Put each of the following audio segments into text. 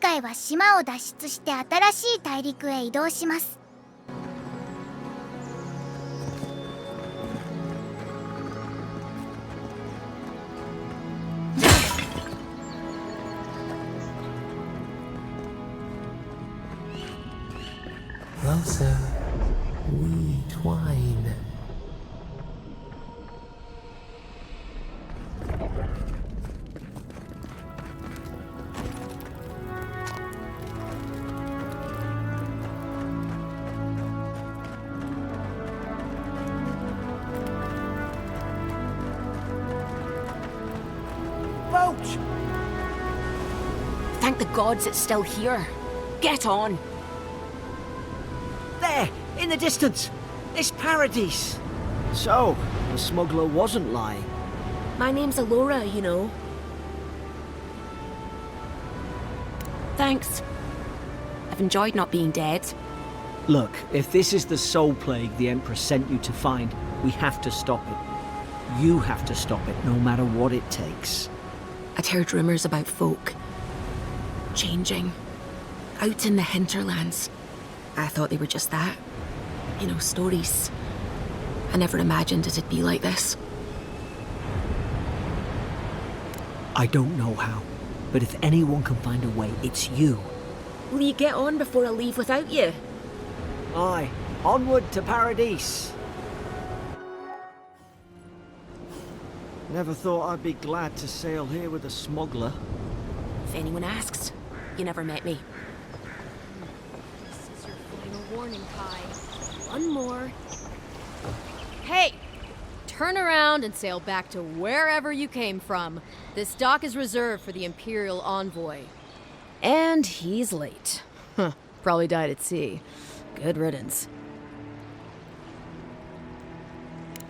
回は島を脱出して新しい大陸へ移動します。Closer, we twine. Roach! Thank the gods it's still here. Get on. There, in the distance. It's Paradise. So, the smuggler wasn't lying. My name's Alora, you know. Thanks. I've enjoyed not being dead. Look, if this is the soul plague the Empress sent you to find, we have to stop it. You have to stop it, no matter what it takes. I'd heard rumors about folk changing out in the hinterlands. I thought they were just that. You know, stories. I never imagined it'd be like this. I don't know how, but if anyone can find a way, it's you. Will you get on before I leave without you? Aye, onward to Paradise. Never thought I'd be glad to sail here with a smuggler. If anyone asks, you never met me. This is your final warning, Kai. One more. Hey! Turn around and sail back to wherever you came from. This dock is reserved for the Imperial Envoy. And he's late. Huh. Probably died at sea. Good riddance.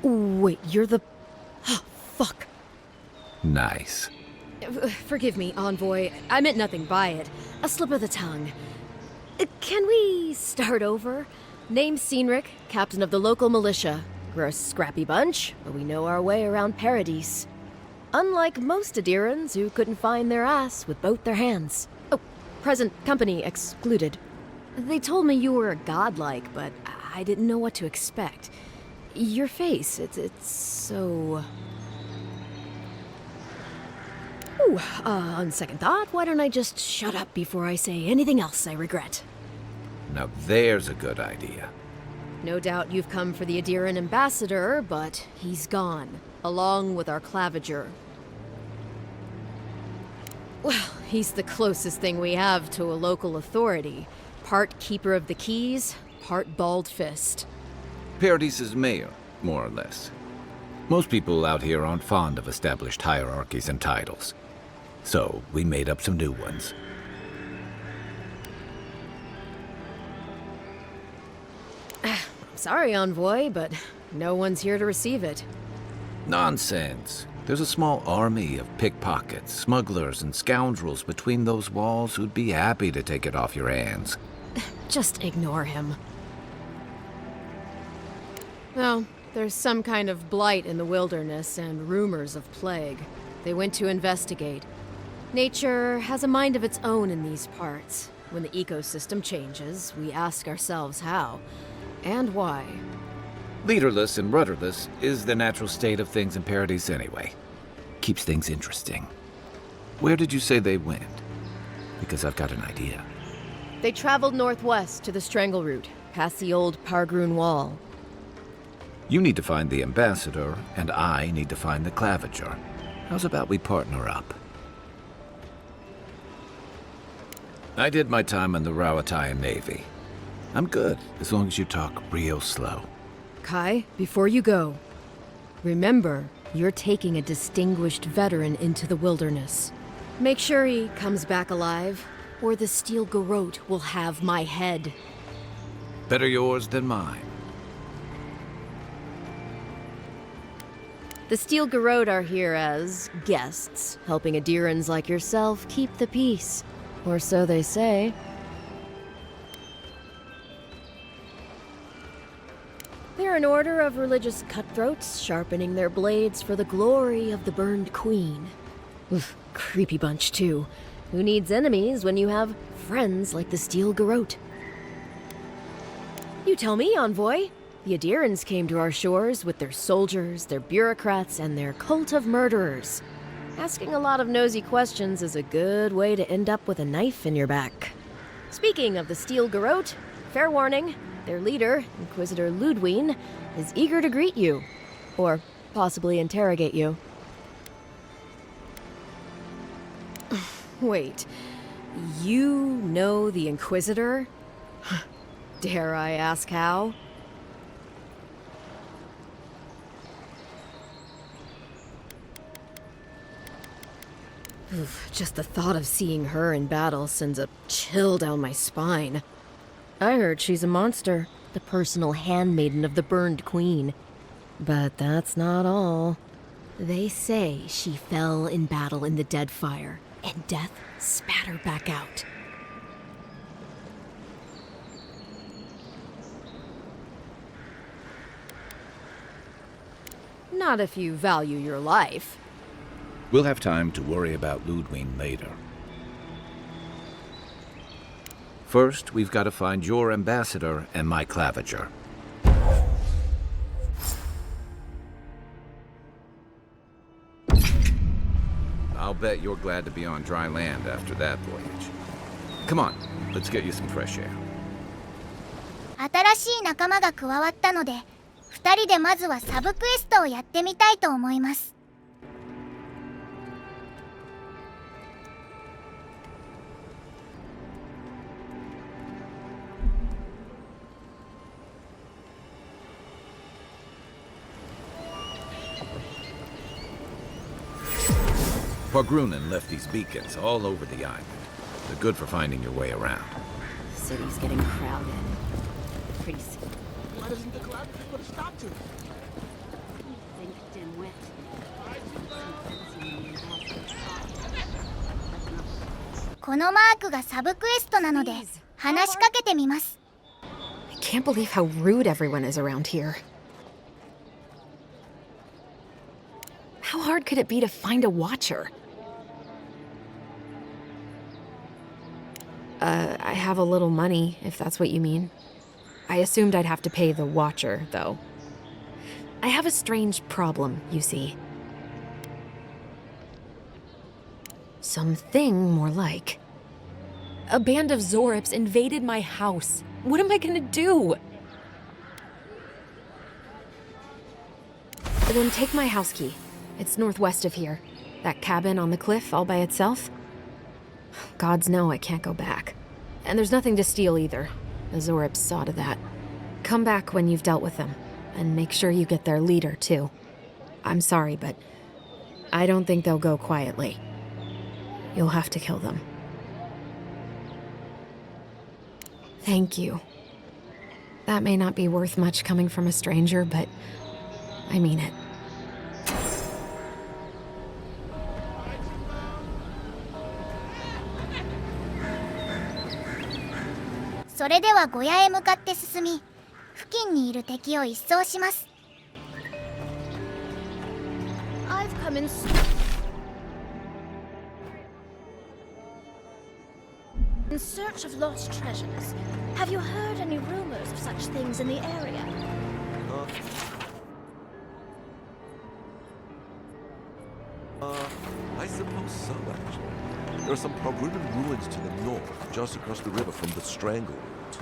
Wait, you're the... Fuck. Nice. Forgive me, Envoy. I meant nothing by it. A slip of the tongue. Can we start over? Name's Cynric, captain of the local militia. We're a scrappy bunch, but we know our way around Paradise. Unlike most Adirans who couldn't find their ass with both their hands. Oh, present company excluded. They told me you were godlike, but I didn't know what to expect. Your face, it's so... Ooh, on second thought, why don't I just shut up before I say anything else I regret? Now there's a good idea. No doubt you've come for the Adiran ambassador, but he's gone, along with our claviger. Well, he's the closest thing we have to a local authority. Part keeper of the keys, part bald fist. Paradise's mayor, more or less. Most people out here aren't fond of established hierarchies and titles. So we made up some new ones. Sorry, Envoy, but no one's here to receive it. Nonsense. There's a small army of pickpockets, smugglers, and scoundrels between those walls who'd be happy to take it off your hands. Just ignore him. Well, there's some kind of blight in the wilderness and rumors of plague. They went to investigate. Nature has a mind of its own in these parts. When the ecosystem changes, we ask ourselves how and why. Leaderless and rudderless is the natural state of things in Paradise anyway. Keeps things interesting. Where did you say they went? Because I've got an idea. They traveled northwest to the Strangle Route, past the old Pargroon Wall. You need to find the ambassador, and I need to find the claviger. How's about we partner up? I did my time in the Rawatayan Navy. I'm good, as long as you talk real slow. Kai, before you go, remember, you're taking a distinguished veteran into the wilderness. Make sure he comes back alive, or the Steel Garrote will have my head. Better yours than mine. The Steel Garrote are here as guests, helping Adirans like yourself keep the peace. Or so they say. They're an order of religious cutthroats, sharpening their blades for the glory of the burned queen. Oof, creepy bunch, too. Who needs enemies when you have friends like the Steel Garrote? You tell me, Envoy. The Adirans came to our shores with their soldiers, their bureaucrats, and their cult of murderers. Asking a lot of nosy questions is a good way to end up with a knife in your back. Speaking of the Steel Garrote, fair warning, their leader, Inquisitor Ludwine, is eager to greet you. Or possibly interrogate you. Wait, you know the Inquisitor? Dare I ask how? Oof, just the thought of seeing her in battle sends a chill down my spine. I heard she's a monster, the personal handmaiden of the burned queen. But that's not all. They say she fell in battle in the Deadfire, and death spat her back out. Not if you value your life. We'll have time to worry about Ludwine later. First, we've got to find your ambassador and my claviger. I'll bet you're glad to be on dry land after that voyage. Come on, let's get you some fresh air. 新しい仲間が加わったので、2人でまずはサブクエストをやってみたいと思います。Pargrunen left these beacons all over the island. They're good for finding your way around. City's getting crowded. Pretty soon. Why doesn't the cloud put a stop to it? Think dimwit. このマークがサブクエストなので、話しかけてみます。I can't believe how rude everyone is around here. How hard could it be to find a watcher? I have a little money, if that's what you mean. I assumed I'd have to pay the watcher, though. I have a strange problem, you see. Something more like. A band of Zorips invaded my house. What am I gonna do? Then take my house key. It's northwest of here. That cabin on the cliff all by itself. Gods know I can't go back. And there's nothing to steal either. The Zorips saw to that. Come back when you've dealt with them. And make sure you get their leader, too. I'm sorry, but I don't think they'll go quietly. You'll have to kill them. Thank you. That may not be worth much coming from a stranger, but I mean it. それでは小屋へ向かって進み、付近にいる敵を一掃します。I've come in search of lost treasures. Have you heard any rumors of such things in the area? I suppose so, actually. There are some Pargrunen ruins to the north, just across the river from the Strangle route.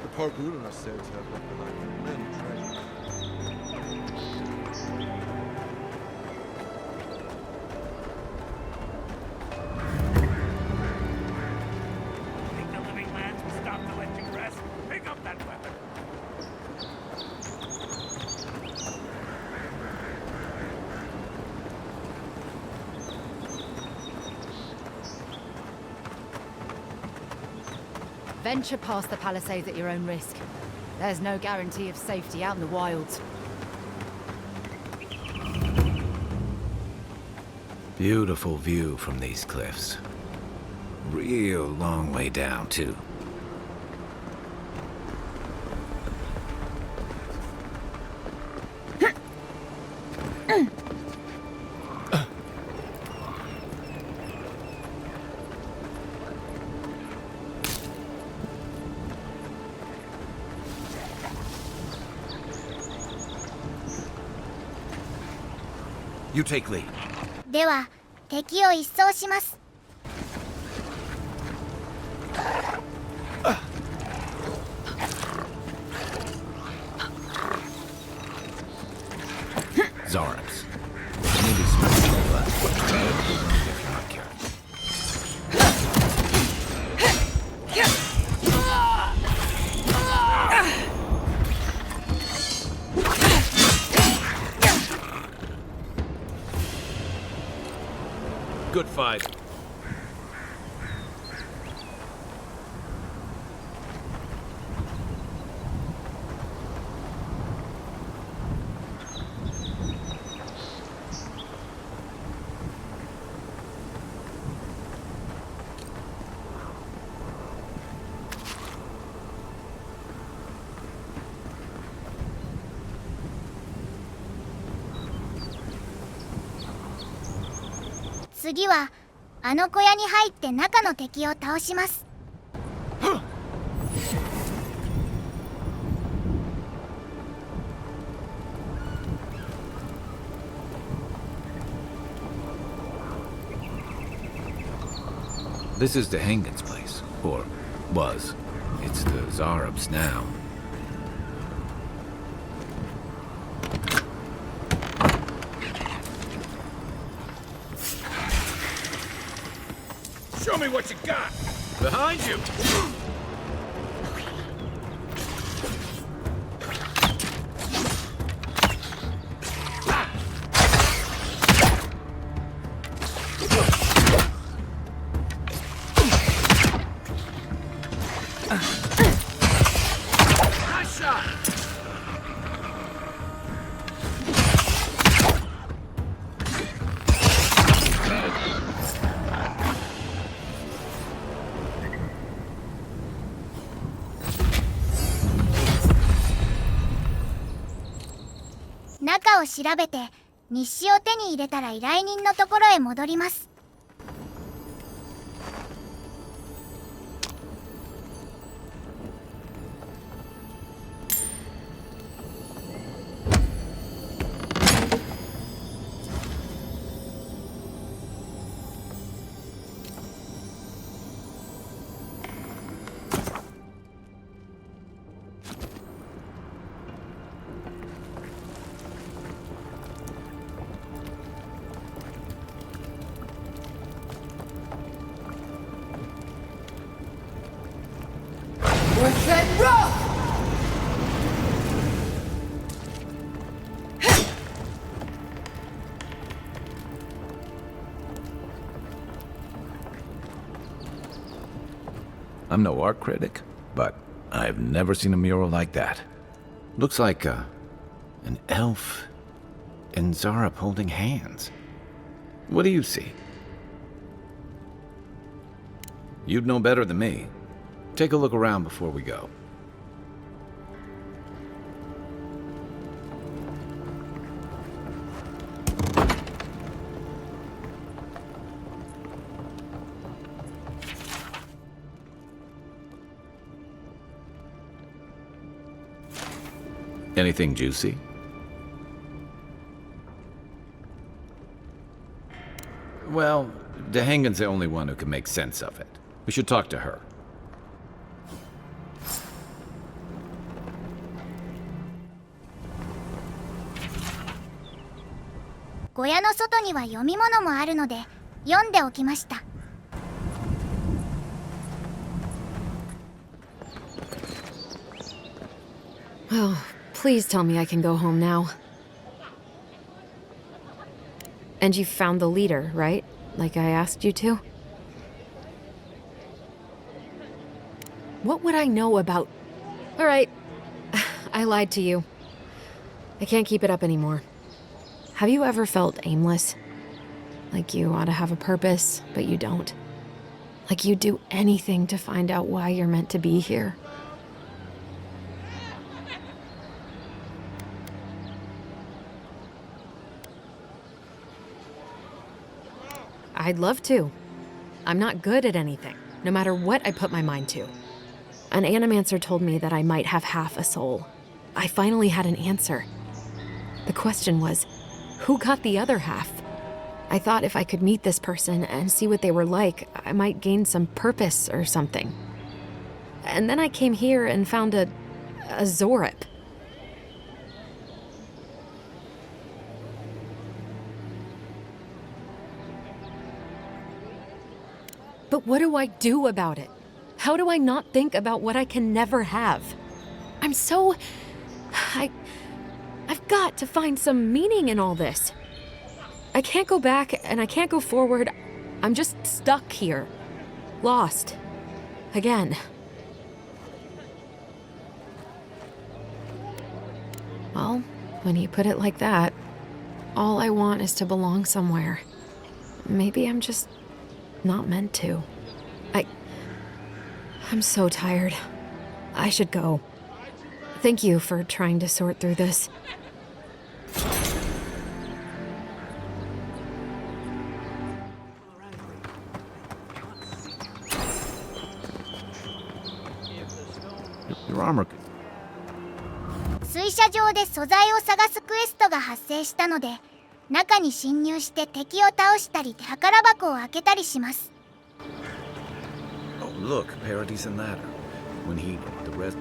The Pargrunen are said to have left behind many treasures. Think the living lands will stop to let you rest? Pick up that weapon! Venture past the palisades at your own risk. There's no guarantee of safety out in the wilds. Beautiful view from these cliffs. Real long way down, too. You take lead. では敵を一掃します。 Zarabs. Maybe smash your butt if you're not careful. Good fight.「次はあの小屋に入って中の敵を倒します。 This is the Hangan's place, or was. It's the Zarabs now. Show me what you got! Behind you! Nice shot!「中を調べて日誌を手に入れたら依頼人のところへ戻ります。 I'm no art critic, but I've never seen a mural like that. Looks like an elf and Zarab holding hands. What do you see? You'd know better than me. Take a look around before we go. Anything juicy? Well, Dahangan's the only one who can make sense of it. We should talk to her. "小屋の外には読み物もあるので読んでおきました。 Oh, please tell me I can go home now. And you found the leader, right? Like I asked you to? What would I know about... All right, I lied to you. I can't keep it up anymore. Have you ever felt aimless? Like you ought to have a purpose, but you don't? Like you'd do anything to find out why you're meant to be here? I'd love to. I'm not good at anything, no matter what I put my mind to. An animancer told me that I might have half a soul. I finally had an answer. The question was, Who got the other half? I thought if I could meet this person and see what they were like, I might gain some purpose or something. And then I came here and found a Zorip. But what do I do about it? How do I not think about what I can never have? I've got to find some meaning in all this. I can't go back and I can't go forward. I'm just stuck here. Lost. Again. Well, when you put it like that, all I want is to belong somewhere. Maybe I'm just not meant to. I'm so tired. I should go. Thank you for trying to sort through this. Your armor. 水車場で素材を探すクエストが発生したので、中に侵入して敵を倒したり宝箱を開けたりします。Oh, look, Parody's in ladder. When he, the rest.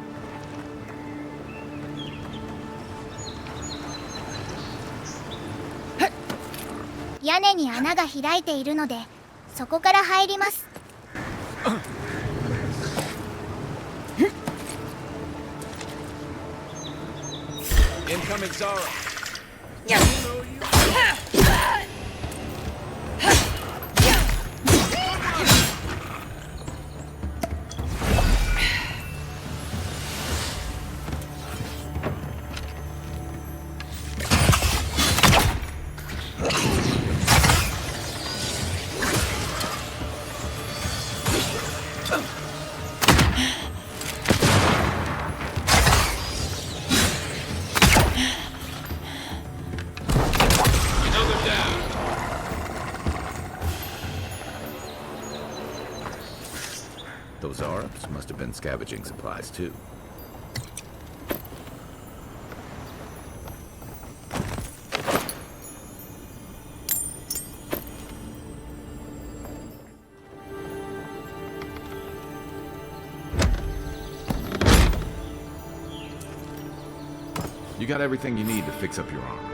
屋根に穴が開いているので、そこから入ります。Incoming Zara. Those Arabs must have been scavenging supplies too. You got everything you need to fix up your armor.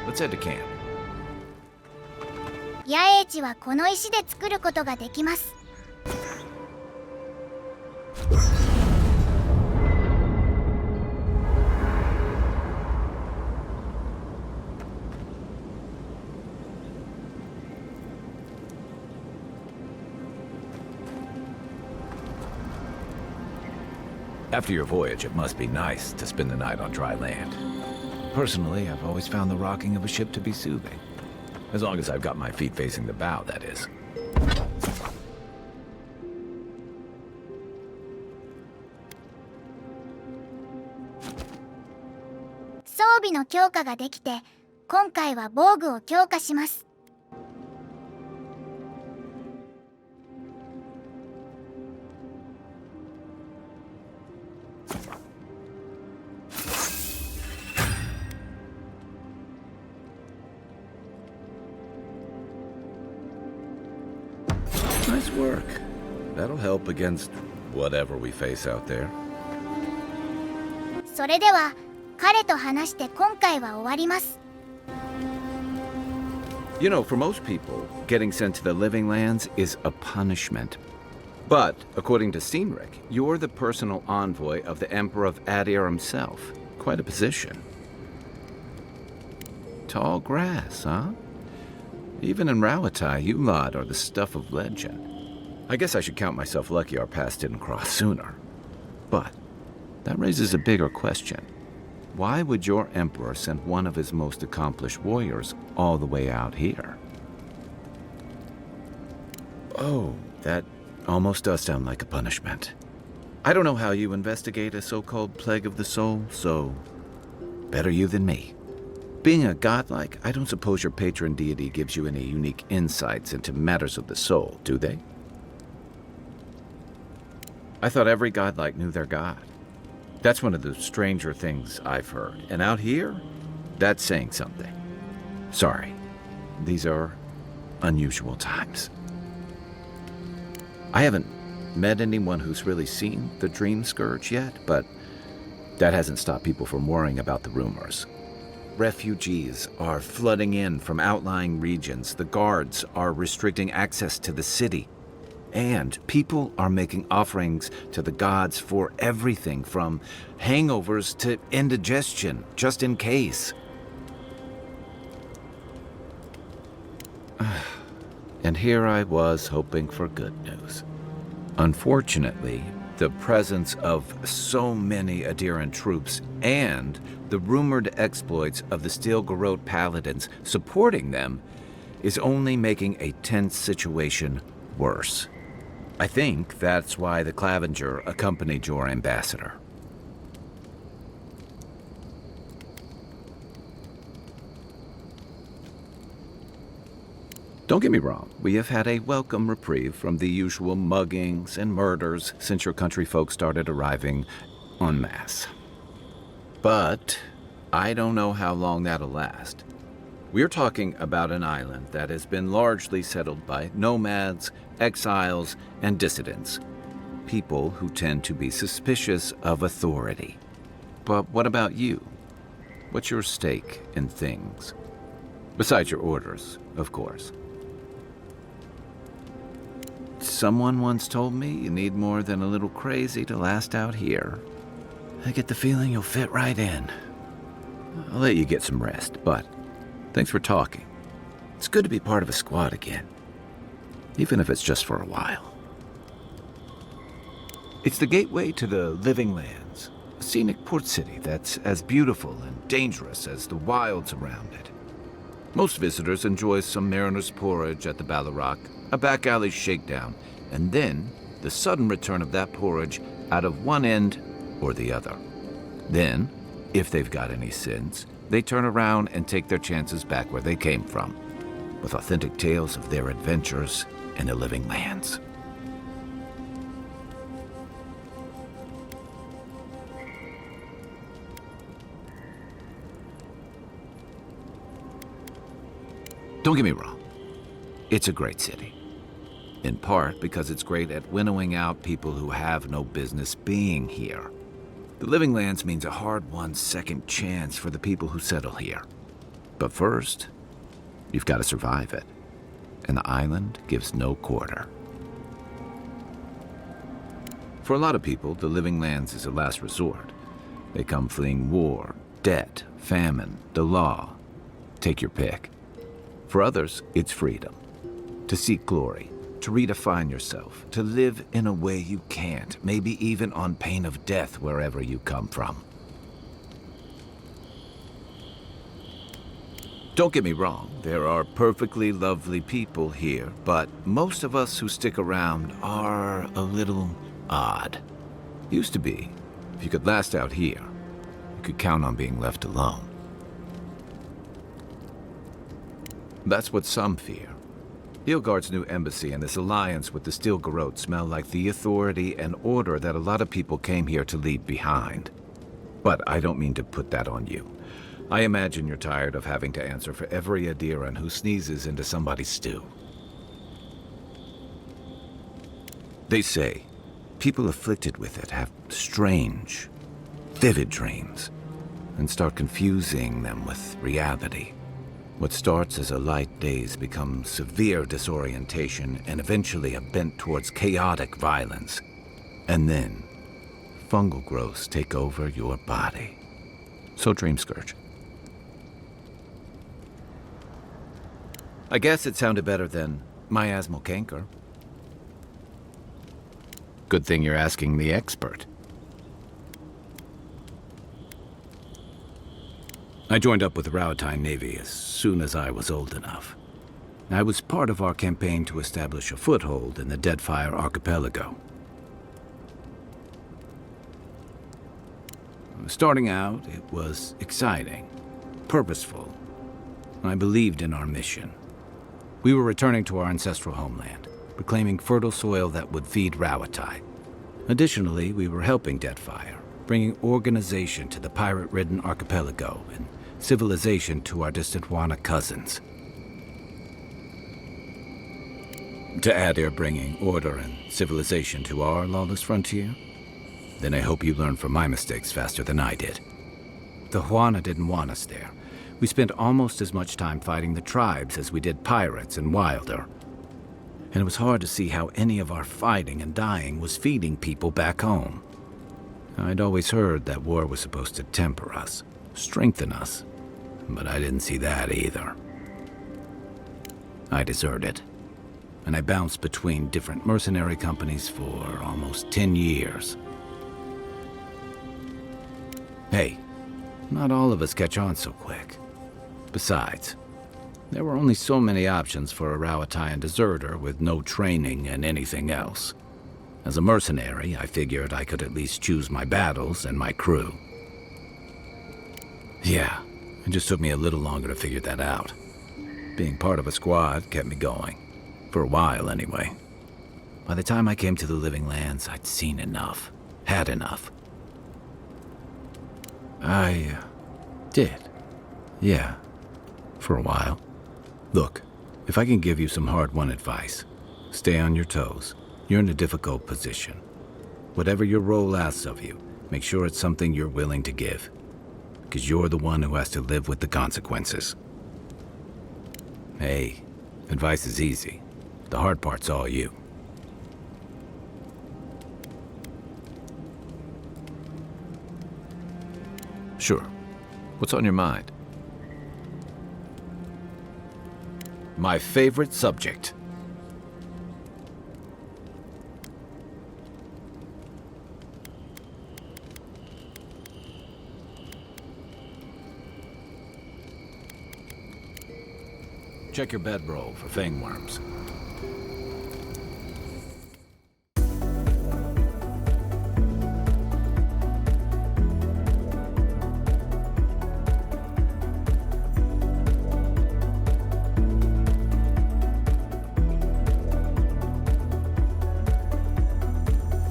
Let's head to camp. 野営地はこの石で作ることができます。After your voyage, it must be nice to spend the night on dry land. Personally, I've always found the rocking of a ship to be soothing. As long as I've got my feet facing the bow, that is. 装備の強化ができて、今回は防具を強化します。Nice work. That'll help against whatever we face out there. それでは彼と話して今回は終わります。You know, for most people, getting sent to the living lands is a punishment. But, according to Cynric, you're the personal envoy of the Emperor of Adir himself. Quite a position. Tall grass, huh? Even in Rawatai, you lot are the stuff of legend. I guess I should count myself lucky our paths didn't cross sooner. But that raises a bigger question. Why would your emperor send one of his most accomplished warriors all the way out here? Oh, that almost does sound like a punishment. I don't know how you investigate a so-called plague of the soul, so better you than me. Being a godlike, I don't suppose your patron deity gives you any unique insights into matters of the soul, do they? I thought every godlike knew their god. That's one of the stranger things I've heard. And out here, that's saying something. Sorry. These are unusual times. I haven't met anyone who's really seen the Dream Scourge yet, but that hasn't stopped people from worrying about the rumors. Refugees are flooding in from outlying regions. The guards are restricting access to the city. And people are making offerings to the gods for everything from hangovers to indigestion, just in case. And here I was hoping for good news. Unfortunately, the presence of so many Adiran troops and the rumored exploits of the Steel Garrote paladins supporting them is only making a tense situation worse. I think that's why the Clavenger accompanied your ambassador. Don't get me wrong, we have had a welcome reprieve from the usual muggings and murders since your country folk started arriving en masse. But I don't know how long that'll last. We're talking about an island that has been largely settled by nomads, exiles, and dissidents. People who tend to be suspicious of authority. But what about you? What's your stake in things? Besides your orders, of course. Someone once told me you need more than a little crazy to last out here. I get the feeling you'll fit right in. I'll let you get some rest, but thanks for talking. It's good to be part of a squad again, even if it's just for a while. It's the gateway to the Living Lands, a scenic port city that's as beautiful and dangerous as the wilds around it. Most visitors enjoy some mariner's porridge at the Ballarrock, a back alley shakedown, and then the sudden return of that porridge out of one end or the other. Then, if they've got any sense, they turn around and take their chances back where they came from, with authentic tales of their adventures in the Living Lands. Don't get me wrong, it's a great city. In part because it's great at winnowing out people who have no business being here. The Living Lands means a hard-won second chance for the people who settle here. But first, you've got to survive it. And the island gives no quarter. For a lot of people, the Living Lands is a last resort. They come fleeing war, debt, famine, the law. Take your pick. For others, it's freedom. To seek glory, to redefine yourself, to live in a way you can't, maybe even on pain of death wherever you come from. Don't get me wrong, there are perfectly lovely people here, but most of us who stick around are a little odd. Used to be. If you could last out here, you could count on being left alone. That's what some fear. Hilgard's new embassy and this alliance with the Steel Garrote smell like the authority and order that a lot of people came here to leave behind. But I don't mean to put that on you. I imagine you're tired of having to answer for every Adiran who sneezes into somebody's stew. They say people afflicted with it have strange, vivid dreams and start confusing them with reality. What starts as a light daze becomes severe disorientation and eventually a bent towards chaotic violence. And then, fungal growths take over your body. So Dream Scourge. I guess it sounded better than miasmal canker. Good thing you're asking the expert. I joined up with the Rowatine Navy as soon as I was old enough. I was part of our campaign to establish a foothold in the Deadfire Archipelago. Starting out, it was exciting, purposeful. I believed in our mission. We were returning to our ancestral homeland, reclaiming fertile soil that would feed Rowatine. Additionally, we were helping Deadfire, bringing organization to the pirate-ridden archipelago and civilization to our distant Wana cousins. To add they're bringing order and civilization to our lawless frontier? Then I hope you learn from my mistakes faster than I did. The Huana didn't want us there. We spent almost as much time fighting the tribes as we did pirates and Wilder. And it was hard to see how any of our fighting and dying was feeding people back home. I'd always heard that war was supposed to temper us, strengthen us, but I didn't see that either. I deserted, and I bounced between different mercenary companies for almost 10 years. Hey, not all of us catch on so quick. Besides, there were only so many options for a Rawatayan deserter with no training and anything else. As a mercenary, I figured I could at least choose my battles and my crew. Yeah, it just took me a little longer to figure that out. Being part of a squad kept me going. For a while, anyway. By the time I came to the Living Lands, I'd seen enough. Had enough. I did. Yeah. For a while. Look, if I can give you some hard-won advice, stay on your toes. You're in a difficult position. Whatever your role asks of you, make sure it's something you're willing to give. Because you're the one who has to live with the consequences. Hey, advice is easy. The hard part's all you. Sure. What's on your mind? My favorite subject. Check your bedroll for fangworms.